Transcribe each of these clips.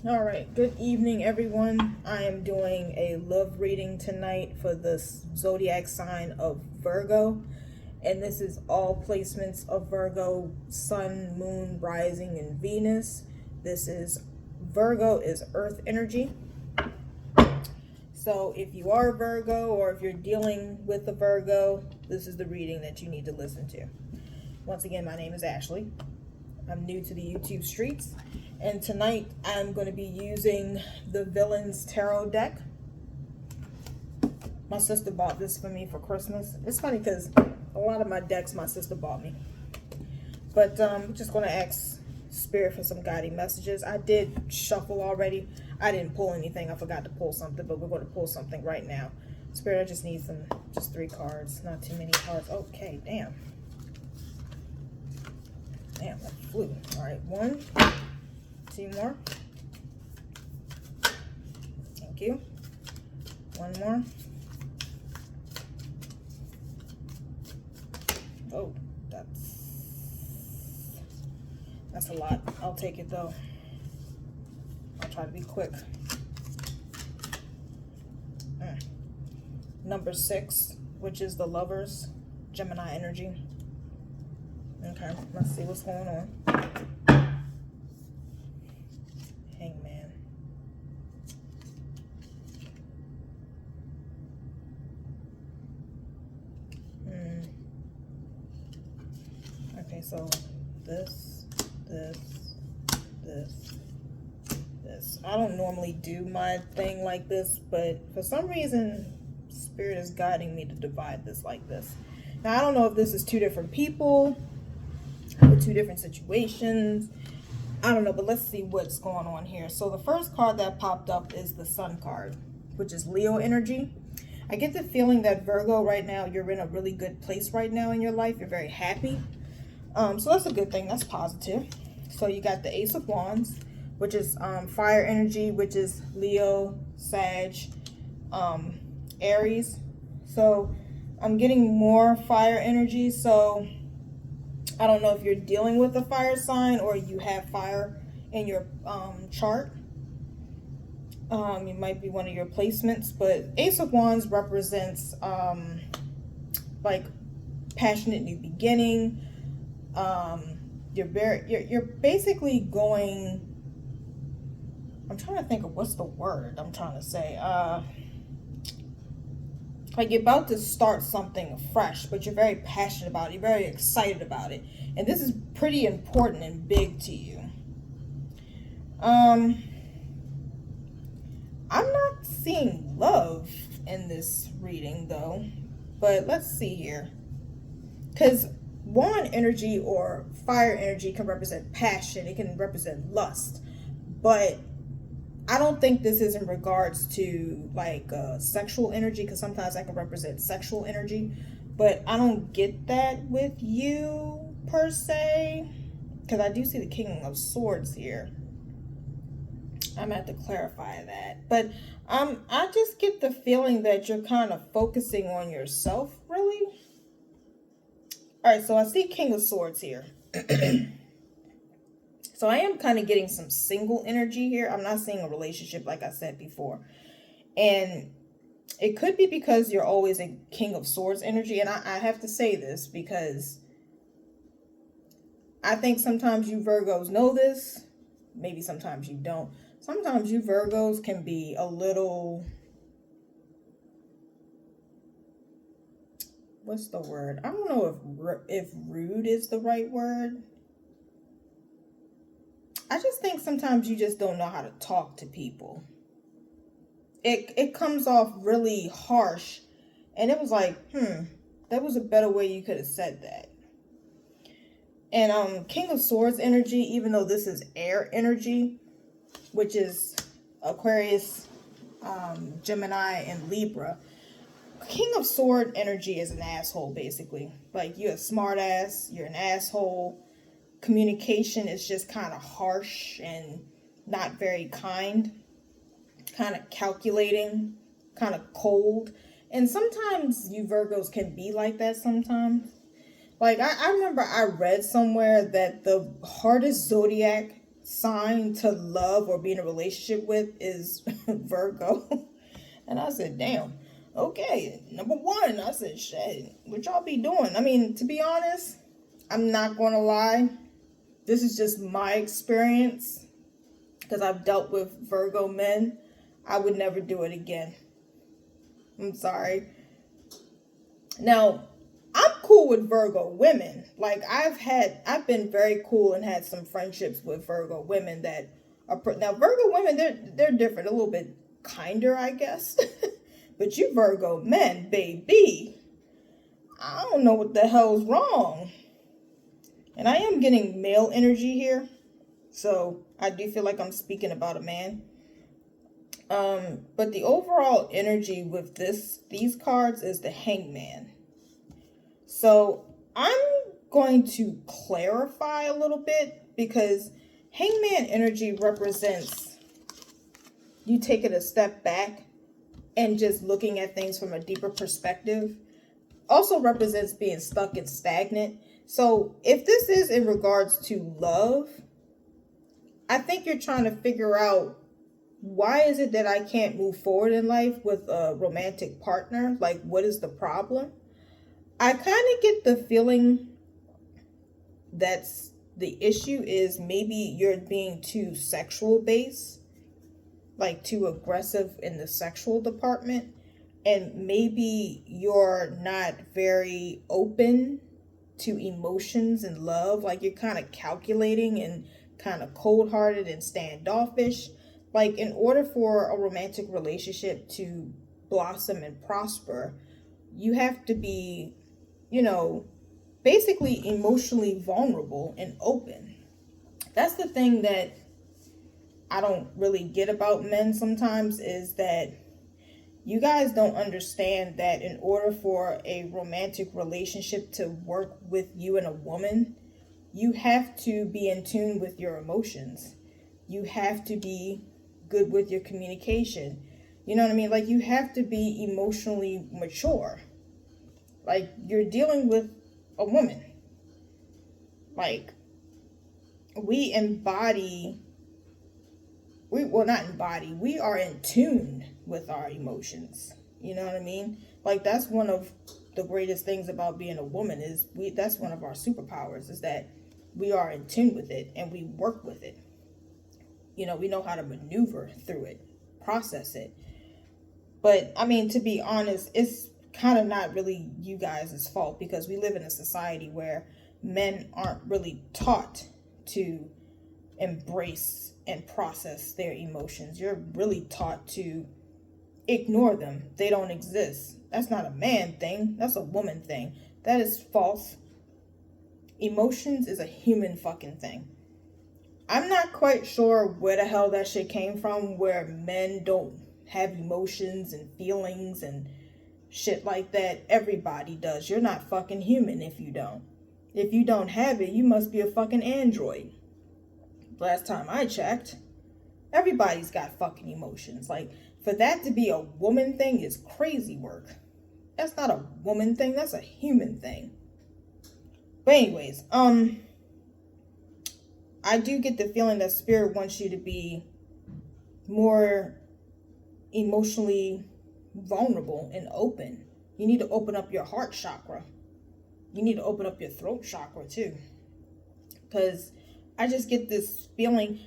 All right, good evening, everyone. I am doing a love reading tonight for the zodiac sign of Virgo, and this is all placements of Virgo, Sun, Moon, Rising, and Venus. This is Virgo is Earth energy. So if you are a Virgo or if you're dealing with a Virgo, this is the reading that you need to listen to. Once again, my name is Ashley. I'm new to the YouTube streets, and tonight I'm going to be using the Villains Tarot deck. My sister bought this for me for Christmas. It's funny because a lot of my decks my sister bought me. But I'm just going to ask Spirit for some guiding messages. I did shuffle already. I didn't pull anything. I forgot to pull something, but we're going to pull something right now. Spirit, I just need just 3 cards, not too many cards. Okay, damn. Damn, that flew. All right, 1, 2 more. Thank you. 1 more. Oh, that's a lot. I'll take it though. I'll try to be quick. Number 6, which is the Lovers, Gemini energy. Okay, let's see what's going on. Hangman. Okay, so this. I don't normally do my thing like this, but for some reason, Spirit is guiding me to divide this like this. Now, I don't know if this is 2 different people or 2 different situations. I don't know, but let's see what's going on here. So the first card that popped up is the Sun card, which is Leo energy. I get the feeling that Virgo right now, you're in a really good place right now in your life. You're very happy. So that's a good thing. That's positive. So you got the Ace of Wands, which is fire energy, which is Leo, Sag, Aries. So I'm getting more fire energy. So I don't know if you're dealing with a fire sign or you have fire in your chart. It might be one of your placements, but Ace of Wands represents like passionate new beginning. You're basically going, I'm trying to think of what's the word I'm trying to say. Like you're about to start something fresh, but you're very passionate about it. You're very excited about it. And this is pretty important and big to you. I'm not seeing love in this reading though, but let's see here. Because wand energy or fire energy can represent passion. It can represent lust. But I don't think this is in regards to like sexual energy, because sometimes that can represent sexual energy. But I don't get that with you per se, because I do see the King of Swords here. I'm going to have to clarify that. But I just get the feeling that you're kind of focusing on yourself, really. All right, so I see King of Swords here. So I am kind of getting some single energy here. I'm not seeing a relationship like I said before. And it could be because you're always a King of Swords energy. And I have to say this because I think sometimes you Virgos know this. Maybe sometimes you don't. Sometimes you Virgos can be a little... What's the word? I don't know if rude is the right word. I just think sometimes you just don't know how to talk to people. It comes off really harsh. And it was like, that was a better way you could have said that. And King of Swords energy, even though this is air energy, which is Aquarius, Gemini, and Libra. King of Sword energy is an asshole, basically. Like, you're a smart ass, you're an asshole. Communication is just kind of harsh and not very kind, kind of calculating, kind of cold. And sometimes you Virgos can be like that sometimes. Like, I remember I read somewhere that the hardest zodiac sign to love or be in a relationship with is Virgo. And I said, damn, okay, number one. I said, shit, what y'all be doing? I mean, to be honest, I'm not going to lie. This is just my experience because I've dealt with Virgo men. I would never do it again. I'm sorry. Now, I'm cool with Virgo women. Like, I've been very cool and had some friendships with Virgo women that are, now Virgo women, they're different, a little bit kinder, I guess. But you Virgo men, baby, I don't know what the hell's wrong. And I am getting male energy here, so I do feel like I'm speaking about a man. But the overall energy with these cards is the Hangman. So I'm going to clarify a little bit, because Hangman energy represents you taking a step back and just looking at things from a deeper perspective. Also represents being stuck and stagnant. So if this is in regards to love, I think you're trying to figure out, why is it that I can't move forward in life with a romantic partner? Like, what is the problem? I kind of get the feeling that's the issue is maybe you're being too sexual based, like too aggressive in the sexual department, and maybe you're not very open to emotions and love. Like, you're kind of calculating and kind of cold-hearted and standoffish. Like, in order for a romantic relationship to blossom and prosper, you have to be, basically emotionally vulnerable and open. That's the thing that I don't really get about men sometimes, is that you guys don't understand that in order for a romantic relationship to work with you and a woman, you have to be in tune with your emotions. You have to be good with your communication. You know what I mean? Like, you have to be emotionally mature. Like, you're dealing with a woman. Like, we are in tune with our emotions. You know what I mean? Like, that's one of the greatest things about being a woman, is that's one of our superpowers, is that we are in tune with it and we work with it. We know how to maneuver through it, process it. But I mean, to be honest, it's kind of not really you guys' fault, because we live in a society where men aren't really taught to embrace and process their emotions. You're really taught to ignore them. They don't exist. That's not a man thing. That's a woman thing. That is false. Emotions is a human fucking thing. I'm not quite sure where the hell that shit came from, where men don't have emotions and feelings and shit like that. Everybody does. You're not fucking human if you don't. If you don't have it, you must be a fucking android. Last time I checked, everybody's got fucking emotions. Like, for that to be a woman thing is crazy work. That's not a woman thing, that's a human thing. But anyways, I do get the feeling that Spirit wants you to be more emotionally vulnerable and open. You need to open up your heart chakra. You need to open up your throat chakra too. Because I just get this feeling,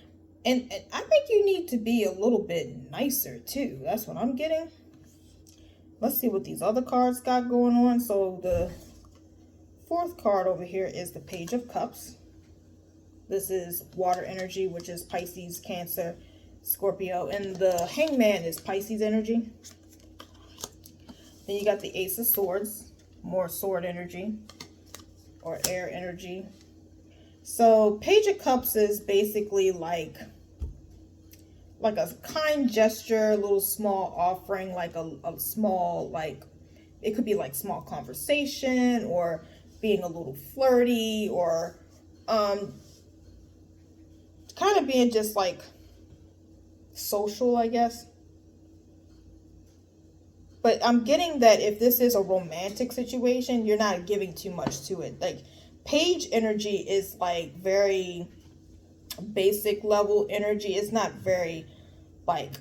and I think you need to be a little bit nicer too. That's what I'm getting. Let's see what these other cards got going on. So the fourth card over here is the Page of Cups. This is water energy, which is Pisces, Cancer, Scorpio. And the Hangman is Pisces energy. Then you got the Ace of Swords, more sword energy or air energy. So Page of Cups is basically like a kind gesture, a little small offering, like a small, like, it could be like small conversation, or being a little flirty, or kind of being just like social, I guess. But I'm getting that if this is a romantic situation, you're not giving too much to it. Like, Page energy is like very basic level energy. It's not very like,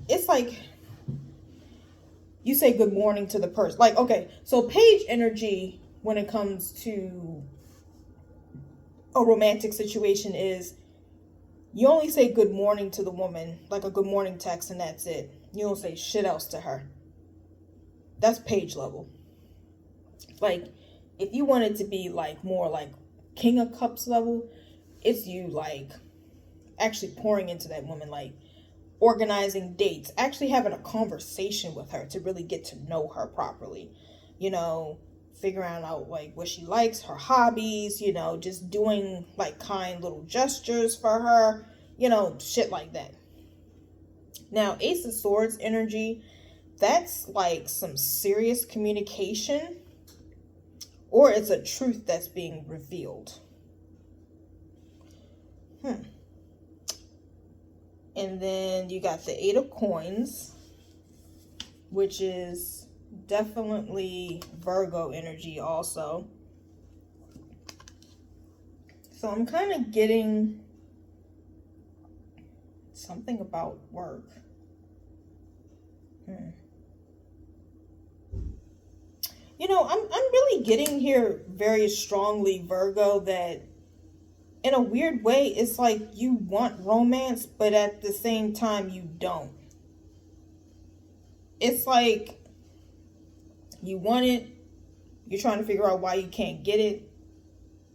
it's like you say good morning to the person. Like, okay, so page energy when it comes to a romantic situation is you only say good morning to the woman, like a good morning text, and that's it. You don't say shit else to her. That's page level. Like, if you want it to be like more like King of Cups level, it's you like actually pouring into that woman, like organizing dates, actually having a conversation with her to really get to know her properly. You know, figuring out like what she likes, her hobbies, you know, just doing like kind little gestures for her, you know, shit like that. Now, Ace of Swords energy, that's like some serious communication, or it's a truth that's being revealed. And then you got the Eight of Coins, which is definitely Virgo energy also. So I'm kind of getting something about work. You know, I'm really getting here very strongly, Virgo, that in a weird way, it's like you want romance, but at the same time, you don't. It's like you want it, you're trying to figure out why you can't get it,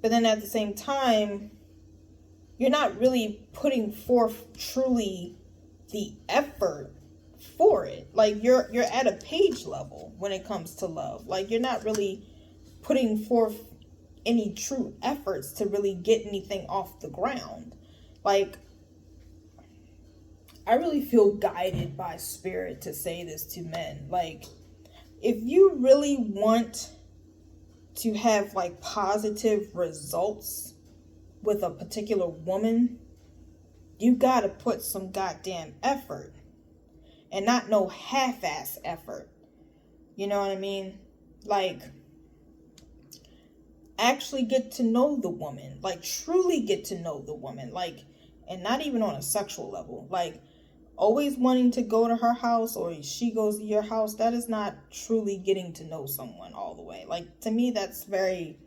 but then at the same time, you're not really putting forth truly the effort for it. Like you're at a page level when it comes to love. Like you're not really putting forth any true efforts to really get anything off the ground. Like, I really feel guided by spirit to say this to men. Like, if you really want to have like positive results with a particular woman, you gotta put some goddamn effort, and not no half-ass effort. You know what I mean? Like, actually get to know the woman, like truly get to know the woman, like, and not even on a sexual level. Like, always wanting to go to her house or she goes to your house, that is not truly getting to know someone all the way. Like, to me, that's very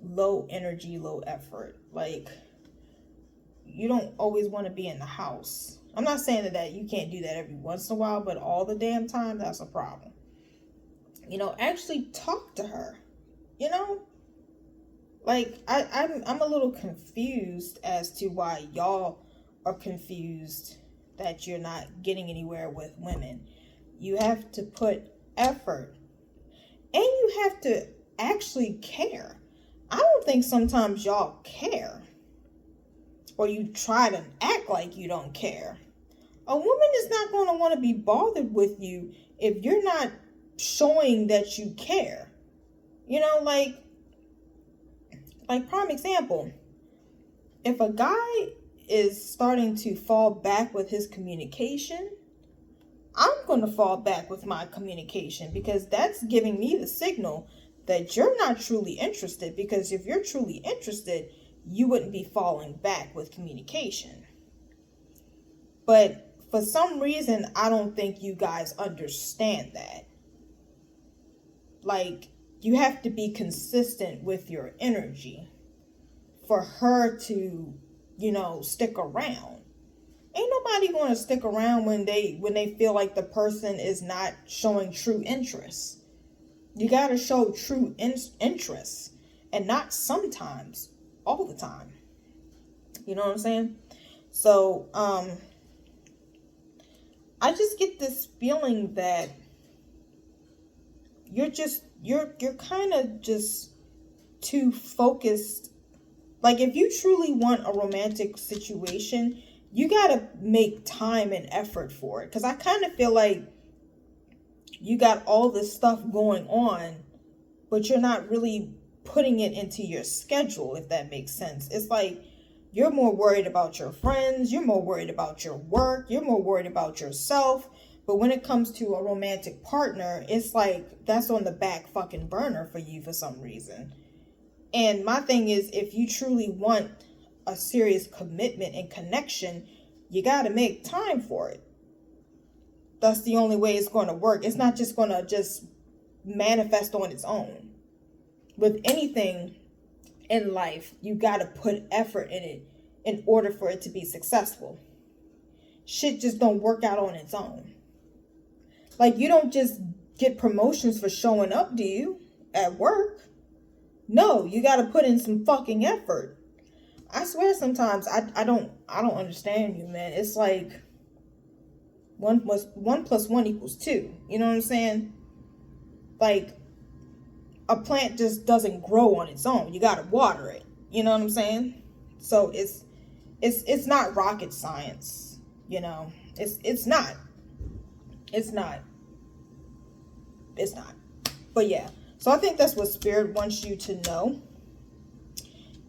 low energy, low effort. Like, you don't always want to be in the house. I'm not saying that you can't do that every once in a while, but all the damn time, that's a problem. You know, actually talk to her. You know, like I'm a little confused as to why y'all are confused that you're not getting anywhere with women. You have to put effort, and you have to actually care. I don't think sometimes y'all care, or you try to act like you don't care. A woman is not going to want to be bothered with you if you're not showing that you care. You know, like prime example, if a guy is starting to fall back with his communication, I'm going to fall back with my communication, because that's giving me the signal that you're not truly interested. Because if you're truly interested, you wouldn't be falling back with communication. But for some reason, I don't think you guys understand that. Like, you have to be consistent with your energy for her to, you know, stick around. Ain't nobody going to stick around when they feel like the person is not showing true interest. You got to show true interest, and not sometimes, all the time. You know what I'm saying? So, I just get this feeling that you're kind of just too focused. Like, if you truly want a romantic situation, you gotta make time and effort for it. Because I kind of feel like you got all this stuff going on, but you're not really putting it into your schedule, if that makes sense. It's like you're more worried about your friends, you're more worried about your work, you're more worried about yourself. But when it comes to a romantic partner, it's like that's on the back fucking burner for you for some reason. And my thing is, if you truly want a serious commitment and connection, you got to make time for it. That's the only way it's going to work. It's not just going to just manifest on its own. With anything in life, you got to put effort in it in order for it to be successful. Shit just don't work out on its own. Like, you don't just get promotions for showing up, do you? At work? No, you got to put in some fucking effort. I swear sometimes I don't understand you, man. It's like 1 plus 1 equals 2. You know what I'm saying? Like, a plant just doesn't grow on its own. You got to water it. You know what I'm saying? So it's not rocket science, you know. It's not. But yeah. So I think that's what Spirit wants you to know.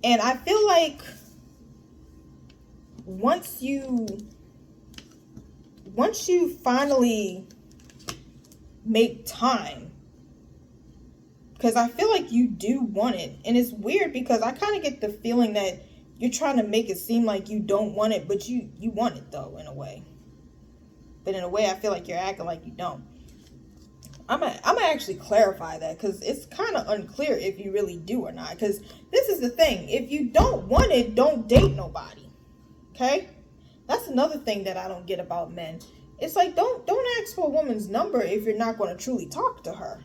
And I feel like once you finally make time, because I feel like you do want it. And it's weird because I kind of get the feeling that you're trying to make it seem like you don't want it, but you want it though, in a way. But in a way, I feel like you're acting like you don't. I'm gonna actually clarify that, because it's kind of unclear if you really do or not. Because this is the thing. If you don't want it, don't date nobody. Okay? That's another thing that I don't get about men. It's like, don't ask for a woman's number if you're not going to truly talk to her.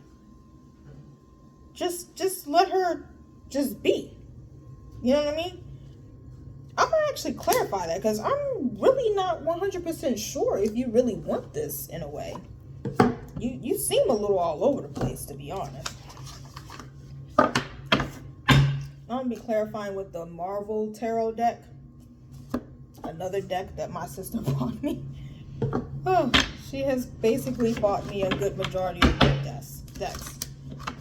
Just let her just be. You know what I mean? I'm going to actually clarify that, because I'm really not 100% sure if you really want this in a way. You seem a little all over the place, to be honest. I'm going to be clarifying with the Marvel Tarot deck. Another deck that my sister bought me. Oh, she has basically bought me a good majority of my decks.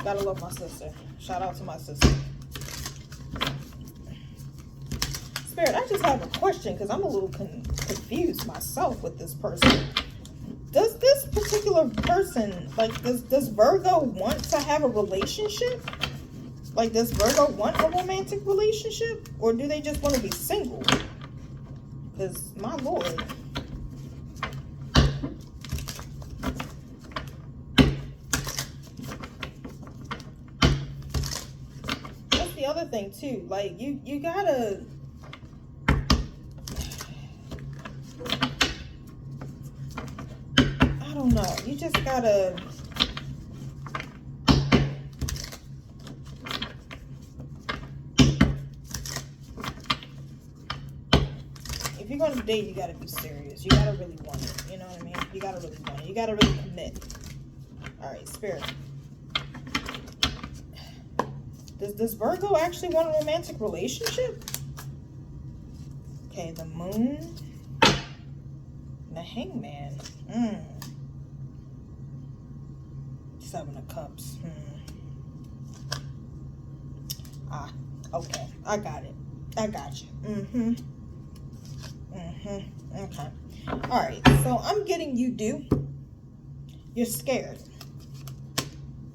Gotta love my sister. Shout out to my sister. Spirit, I just have a question, because I'm a little confused myself with this person. Does this particular person, like, does Virgo want to have a relationship? Like, does Virgo want a romantic relationship? Or do they just want to be single? Because, my lord. That's the other thing, too. Like, you gotta... I don't know. You just gotta... If you're going to date, you gotta be serious. You gotta really want it. You know what I mean? You gotta really want it. You gotta really commit. Alright, Spirit. Does Virgo actually want a romantic relationship? Okay, the Moon. And the Hangman. Seven of Cups. Ah, okay. I got it. I got you. Okay. Alright, so I'm getting you do. You're scared.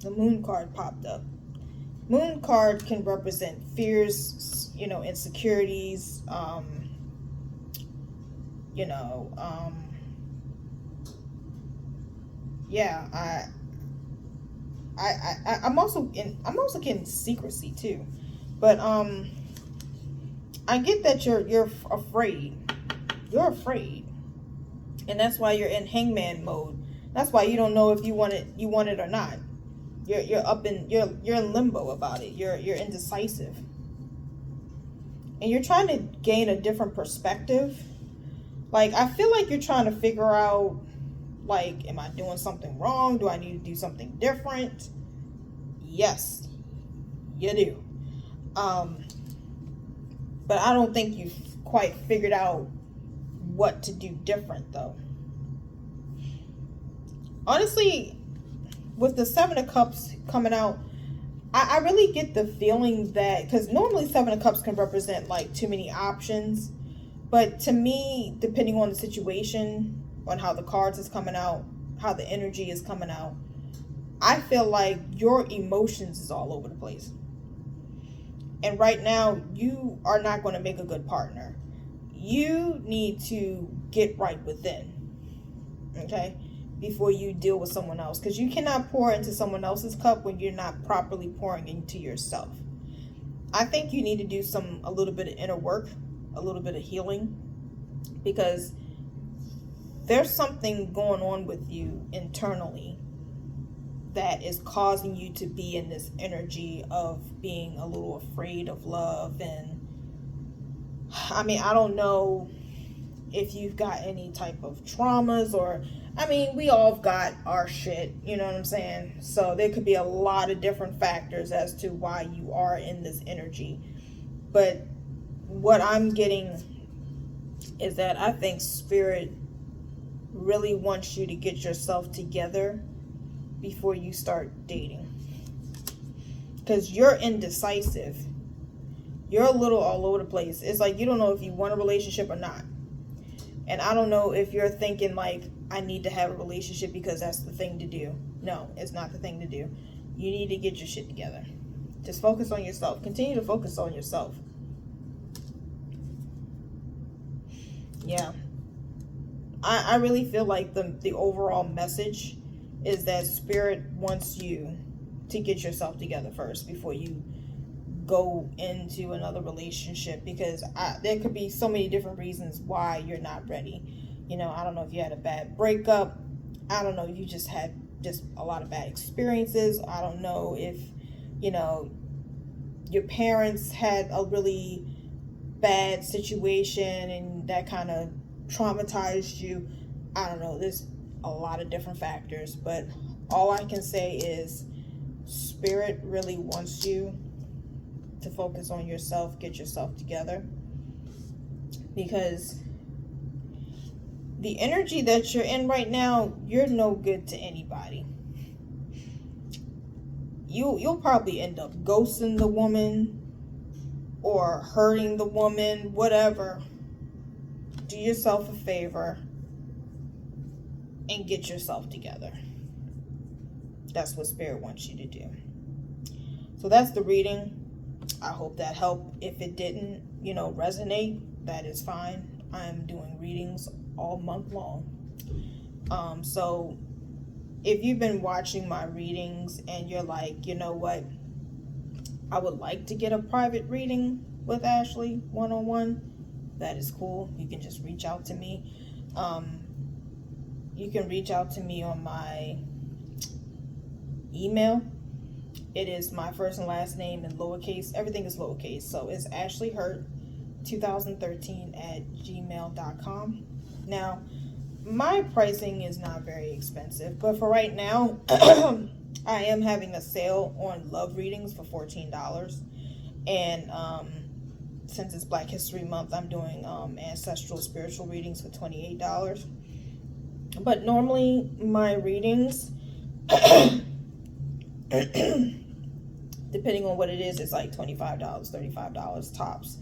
The Moon card popped up. Moon card can represent fears, you know, insecurities, yeah, I'm also getting secrecy too, but I get that you're afraid. You're afraid, and that's why you're in Hangman mode. That's why you don't know if you want it or not. You're in limbo about it. You're indecisive, and you're trying to gain a different perspective. Like, I feel like you're trying to figure out, like, am I doing something wrong? Do I need to do something different? Yes, you do. But I don't think you've quite figured out what to do different, though. Honestly, with the Seven of Cups coming out, I really get the feeling that, because normally Seven of Cups can represent, like, too many options. But to me, depending on the situation, on how the cards is coming out, how the energy is coming out, I feel like your emotions is all over the place. And right now, you are not going to make a good partner. You need to get right within, okay, before you deal with someone else. Because you cannot pour into someone else's cup when you're not properly pouring into yourself. I think you need to do a little bit of inner work, a little bit of healing, because there's something going on with you internally that is causing you to be in this energy of being a little afraid of love. And I mean, I don't know if you've got any type of traumas, or I mean, we all have got our shit, you know what I'm saying? So there could be a lot of different factors as to why you are in this energy. But what I'm getting is that I think Spirit really wants you to get yourself together before you start dating. Because you're indecisive. You're a little all over the place. It's like you don't know if you want a relationship or not. And I don't know if you're thinking like, I need to have a relationship because that's the thing to do. No, it's not the thing to do. You need to get your shit together. Just focus on yourself. Continue to focus on yourself. Yeah. I really feel like the overall message is that Spirit wants you to get yourself together first before you go into another relationship, because there could be so many different reasons why you're not ready. You know, I don't know if you had a bad breakup. I don't know if you just had a lot of bad experiences. I don't know if, you know, your parents had a really bad situation and that kind of traumatized you. I don't know. There's a lot of different factors, but all I can say is Spirit really wants you to focus on yourself, get yourself together, because the energy that you're in right now, you're no good to anybody. You'll probably end up ghosting the woman or hurting the woman, whatever. Do yourself a favor and get yourself together. That's what Spirit wants you to do. So that's the reading. I hope that helped. If it didn't, resonate, that is fine. I'm doing readings all month long. So if you've been watching my readings and you're like, you know what, I would like to get a private reading with Ashley one-on-one, that is cool. You can just reach out to me. You can reach out to me on my email. It is my first and last name in lowercase. Everything is lowercase. So it's ashleyhurt2013@gmail.com. Now, my pricing is not very expensive, but for right now, I am having a sale on love readings for $14. And since it's Black History Month, I'm doing ancestral spiritual readings for $28. But normally my readings, depending on what it is, it's like $25, $35 tops.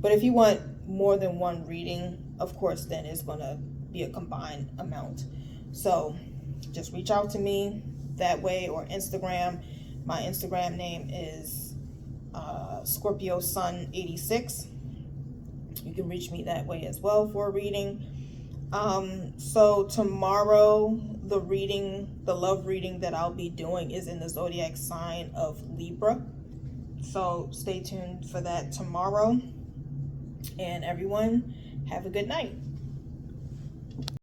But if you want more than one reading, of course, then it's going to be a combined amount. So just reach out to me that way, or Instagram. My Instagram name is Scorpio Sun 86. You can reach me that way as well for a reading. So tomorrow, the love reading that I'll be doing is in the zodiac sign of Libra. So stay tuned for that tomorrow. And everyone, have a good night.